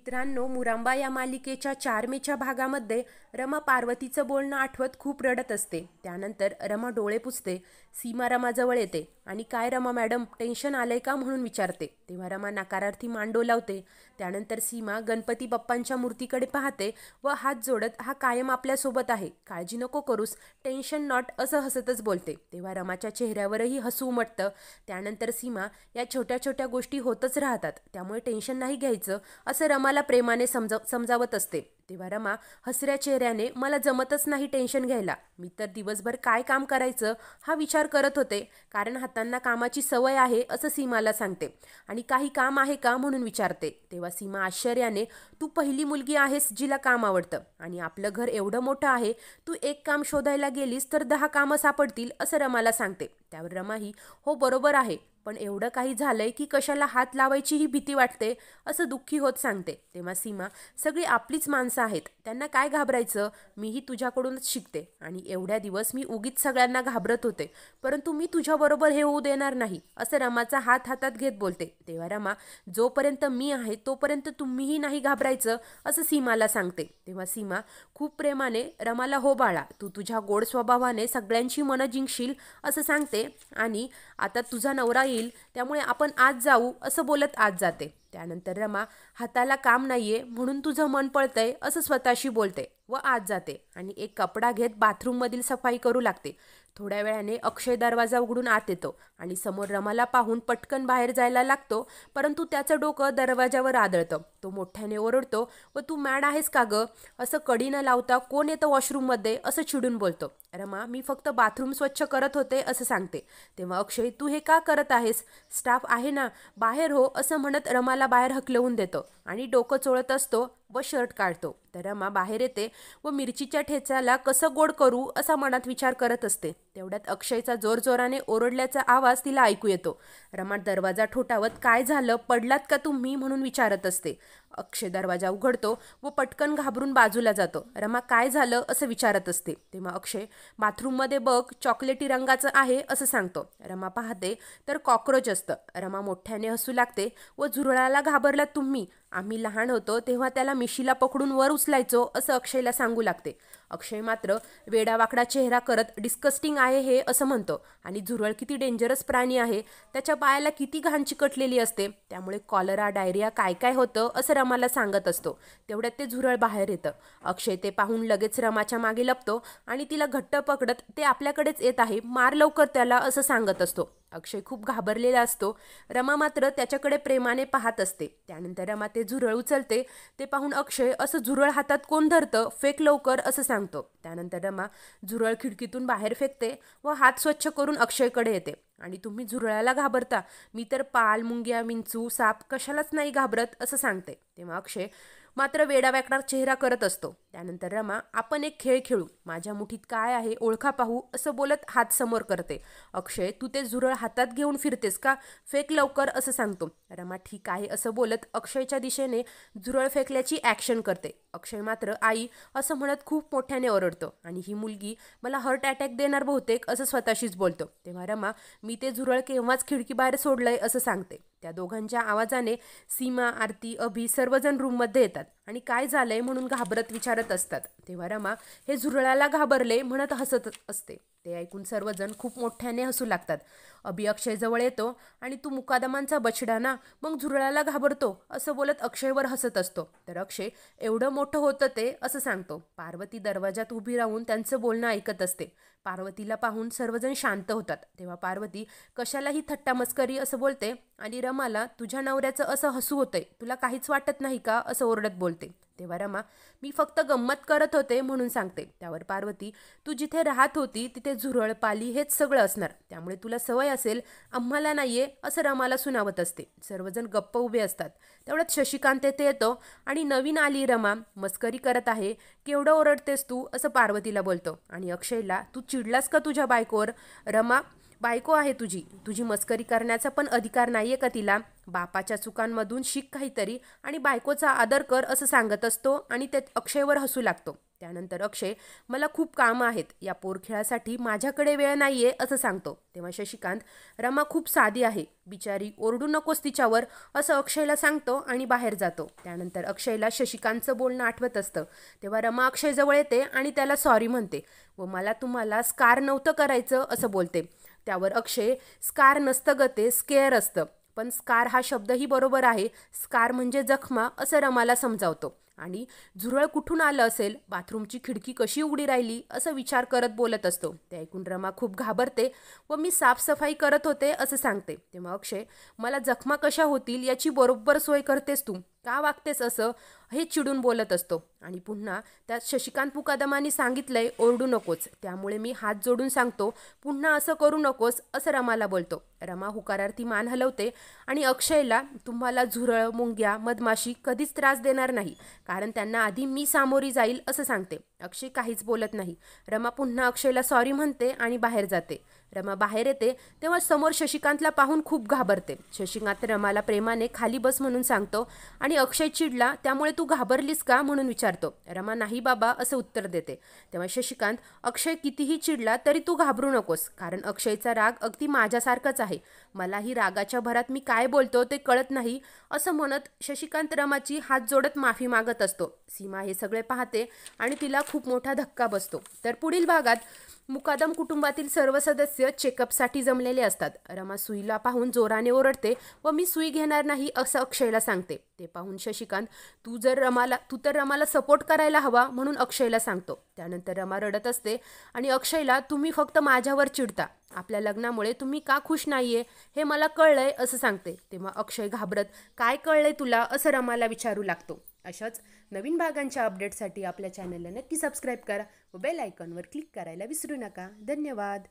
मित्रांनो, मुरांबा या मालिकेच्या 4 मेच्या भागामध्ये रमा पार्वतीचं बोलणं आठवत खूप रडत असते. त्यानंतर रमा डोळे पुसते. सीमा रमाजवळ येते आणि काय रमा मॅडम, टेन्शन आलंय का म्हणून विचारते. तेव्हा रमा नकारार्थी मान डोलावते. त्यानंतर सीमा गणपती बाप्पांच्या मूर्तीकडे पाहते व हात जोडत हा कायम आपल्यासोबत आहे, काळजी नको करूस, टेन्शन नॉट असं हसतच बोलते. तेव्हा रमाच्या चेहऱ्यावरही हसू उमटतं. त्यानंतर सीमा या छोट्या छोट्या गोष्टी होतच राहतात, त्यामुळे टेन्शन नाही घ्यायचं असं रमाला प्रेमाने समजावत असते. तेव्हा रमा हसऱ्या चेहऱ्याने, मला जमतच नाही टेन्शन घ्यायला, मी तर दिवसभर काय काम करायचं हा विचार करत होते, कारण हातांना कामाची सवय आहे असं सीमाला सांगते. आणि काही काम आहे का म्हणून विचारते. तेव्हा सीमा आश्चर्याने, तू पहिली मुलगी आहेस जिला काम आवडतं आणि आपलं घर एवढं मोठं आहे, तू एक काम शोधायला गेलीस तर 10 कामं सापडतील असं रमाला सांगते. त्यावर रमाही, हो बरोबर आहे, पण एवढं काही झालंय की कशाला हात लावायची ही भीती वाटते असं दुःखी होत सांगते. तेव्हा सीमा, सगळी आपलीच माणसं आहेत, त्यांना काय घाबरायचं, मीही तुझ्याकडूनच शिकते आणि एवढ्या दिवस मी उगीच सगळ्यांना घाबरत होते, परंतु मी तुझ्याबरोबर हे होऊ देणार नाही असं रमाचा हात हातात घेत बोलते. तेव्हा रमा, जोपर्यंत मी आहे तोपर्यंत तुम्हीही नाही घाबरायचं असं सीमाला सांगते. तेव्हा सीमा खूप प्रेमाने रमाला, हो बाळा, तू तुझ्या गोड स्वभावाने सगळ्यांची मनं जिंकशील असं सांगते आणि आता तुझा नवरा येईल त्यामुळे आपण आज जाऊ असं बोलत आज जाते. त्यानंतर रमा, हाताला काम नाहीये म्हणून तुझं मन पळतंय असं स्वतःशी बोलते व आज जाते आणि एक कपडा घेत बाथरूममधील सफाई करू लागते. थोड्या वेळाने अक्षय दरवाजा उघडून आत येतो आणि समोर रमाला पाहून पटकन बाहेर जायला लागतो, परंतु त्याचं डोकं दरवाजावर आदळतं. तो मोठ्याने ओरडतो व तू मॅड आहेस का गं, असं कडी न लावता कोण येतं वॉशरूममध्ये असं चिडून बोलतो. रमा, मी फक्त बाथरूम स्वच्छ करत होते असं सांगते. तेव्हा अक्षय, तू हे का करत आहेस, स्टाफ आहे ना, बाहेर हो असं म्हणत रमाला बाहेर हकलवून देतो आणि डोकं चोळत असतो व शर्ट काढतो. तर रमा बाहेर येते व मिरचीच्या ठेच्याला कसं गोड करू असा मनात विचार करत असते. तेवढ्यात अक्षयचा जोरजोराने ओरडल्याचा आवाज तिला ऐकू येतो. रमा दरवाजा ठोठावत, काय झालं, पडलात का तुम्ही म्हणून विचारत असते. अक्षय दरवाजा उघडतो व पटकन घाबरून बाजूला जातो. रमा, काय झालं असं विचारत असते. तेव्हा अक्षय, बाथरूममध्ये बघ, चॉकलेटी रंगाचं आहे असं सांगतो. रमा पाहते तर कॉक्रोच असतं. रमा मोठ्याने हसू लागते व झुरळाला घाबरलात तुम्ही, आम्ही लहान होतो तेव्हा त्याला मिशीला पकडून वर उचलायचो असं अक्षयला सांगू लागते. अक्षय मात्र वेडावाकडा चेहरा करत, डिस्कस्टिंग आहे हे असं म्हणतो आणि झुरळ किती डेंजरस प्राणी आहे, त्याच्या पायाला किती घाण चिकटलेली असते, त्यामुळे कॉलरा, डायरिया काय काय होतं असं रमाला सांगत असतो. तेवढ्यात ते झुरळ बाहेर येतं. अक्षय ते पाहून लगेच रमाच्या मागे लपतो आणि तिला घट्ट पकडत, ते आपल्याकडेच येत आहे, मार लवकर त्याला असं सांगत असतो. अक्षय खूप घाबरलेला असतो. रमा मात्र त्याच्याकडे प्रेमाने पाहत असते. त्यानंतर रमा ते झुरळ उचलते. ते पाहून अक्षय, असं झुरळ हातात कोण धरतं, फेक लवकर असं सांगतो. त्यानंतर रमा झुरळ खिडकीतून बाहेर फेकते व हात स्वच्छ करून अक्षयकडे येते आणि तुम्ही झुरळाला घाबरता, मी तर पाल, मुंग्या, विंचू, साप कशालाच नाही घाबरत असं सांगते. तेव्हा अक्षय मात्र वेडावाकडा चेहरा करत असतो. त्यानंतर रमा, आपण एक खेळ खेळू, माझ्या मुठीत काय आहे ओळखा पाहू असं बोलत हात समोर करते. अक्षय, तू ते झुरळ हातात घेऊन फिरतेस का, फेक लवकर असं सांगतो. रमा ठीक आहे असं बोलत अक्षयच्या दिशेने झुरळ फेकल्याची ॲक्शन करते. अक्षय मात्र आई असं म्हणत खूप मोठ्याने ओरडतो आणि ही मुलगी मला हार्ट अटॅक देणार बहुतेक असं स्वतःशीच बोलतो. तेव्हा रमा, मी ते झुरळ केव्हाच खिडकीबाहेर सोडलंय असं सांगते. त्या दोघांच्या आवाजाने सीमा, आरती, अभि सर्वजण रूममध्ये येतात आणि काय झालंय म्हणून घाबरत विचारत असतात. तेव्हा रमा, हे झुरळाला घाबरले म्हणत हसत असते. ते ऐकून सर्वजण खूप मोठ्याने हसू लागतात. अभि अक्षय जवळ येतो आणि तू मुकादमांचा बछडा ना, मग झुरळाला घाबरतो असं बोलत अक्षयवर हसत असतो. तर अक्षय, एवढं मोठं होतं ते असं सांगतो. पार्वती दरवाजात उभी राहून त्यांचं बोलणं ऐकत असते. पार्वतीला पाहून सर्वजण शांत होतात. तेव्हा पार्वती कशालाही थट्टा मस्करी असं बोलते आणि रमाला, तुझ्या नवऱ्याचं असं हसू होतंय, तुला काहीच वाटत नाही का असं ओरडत बोलते. तेव्हा रमा, मी फक्त गंमत करत होते म्हणून सांगते. त्यावर पार्वती, तू जिथे राहत होती तिथे झुरळ, पाली हेच सगळं असणार, त्यामुळे तुला सवय असेल, आम्हाला नाहीये असं रमाला सुनावत असते. सर्वजण गप्प उभे असतात. तेवढ्यात शशिकांत येथे येतो आणि नवीन आली रमा, मस्करी करत आहे, केवढं ओरडतेस तू असं पार्वतीला बोलतो आणि अक्षयला, तू चिडलास का तुझ्या बायकोवर, रमा बायको आहे तुझी, तुझी मस्करी करण्याचा पण अधिकार नाहीये का तिला, बापाच्या चुकांमधून शिक काहीतरी आणि बायकोचा आदर कर असं सांगत असतो आणि ते अक्षयवर हसू लागतो. त्यानंतर अक्षय मला खूप कामं आहेत, या पोरखेळासाठी माझ्याकडे वेळ नाहीये असं सांगतो. तेव्हा शशिकांत रमा खूप साधी आहे, बिचारी, ओरडू नकोस तिच्यावर असं अक्षयला सांगतो आणि बाहेर जातो. त्यानंतर अक्षयला शशिकांतचं बोलणं आठवत असतं. तेव्हा रमा अक्षयजवळ येते आणि त्याला सॉरी म्हणते व मला तुम्हाला स्कार नव्हतं करायचं असं बोलते. त्यावर अक्षय स्कार नसतं ग, ते स्केअर असतं, पण स्कार हा शब्दही बरोबर आहे, स्कार म्हणजे जखमा असं रमाला समजावतो. आणि झुरळ कुठून आलं असेल, बाथरूमची खिडकी कशी उघडी राहिली असं विचार करत बोलत असतो. ते ऐकून रमा खूप घाबरते व मी साफसफाई करत होते असं सांगते. तेव्हा अक्षय मला जखमा कशा होतील याची बरोबर सोय करतेस तू, का वागतेस असं, हे चिडून बोलत असतो. आणि पुन्हा त्यात शशिकांत मुकादमांनी सांगितलंय ओरडू नकोस, त्यामुळे मी हात जोडून सांगतो पुन्हा असं करू नकोस असं रमाला बोलतो. रमा हुकारार्थी मान हलवते आणि अक्षयला तुम्हाला झुरळ, मुंग्या, मधमाशी कधीच त्रास देणार नाही, कारण त्यांना आधी मी सामोरी जाईल असं सांगते. अक्षय काहीच बोलत नाही. रमा पुन्हा अक्षयला सॉरी म्हणते आणि बाहेर जाते. रमा बाहेर येते तेव्हा समोर शशिकांतला पाहून खूप घाबरते. शशिकांत रमाला प्रेमाने खाली बस म्हणून सांगतो आणि अक्षय चिडला त्यामुळे तू घाबरलीस का म्हणून विचारतो. रमा नाही बाबा असं उत्तर देते. तेव्हा शशिकांत अक्षय कितीही चिडला तरी तू घाबरू नकोस, कारण अक्षयचा राग अगदी माझ्यासारखाच आहे, मलाही रागाच्या भरात मी काय बोलतो ते कळत नाही असं म्हणत शशिकांत रमाची हात जोडत माफी मागत असतो. सीमा हे सगळे पाहते आणि तिला खूप मोठा धक्का बसतो. तर पुढील भागात मुकादम कुटुंबातील सर्व सदस्य चेकअपसाठी जमलेले असतात. रमा सुईला पाहून जोराने ओरडते व मी सुई घेणार नाही असं अक्षयला सांगते. ते पाहून शशिकांत तू तर रमाला सपोर्ट करायला हवा म्हणून अक्षयला सांगतो. त्यानंतर रमा रडत असते आणि अक्षयला तुम्ही फक्त माझ्यावर चिडता, आपल्या लग्नामुळे तुम्ही का खुश नाहीये हे मला कळलंय असं सांगते. तेव्हा अक्षय घाबरत काय कळलंय तुला असं रमाला विचारू लागतो. अशाच नवीन भागांच्या अपडेटसाठी आपल्या चॅनलला नक्की सबस्क्राईब करा व बेल आयकॉनवर क्लिक करायला विसरू नका. धन्यवाद.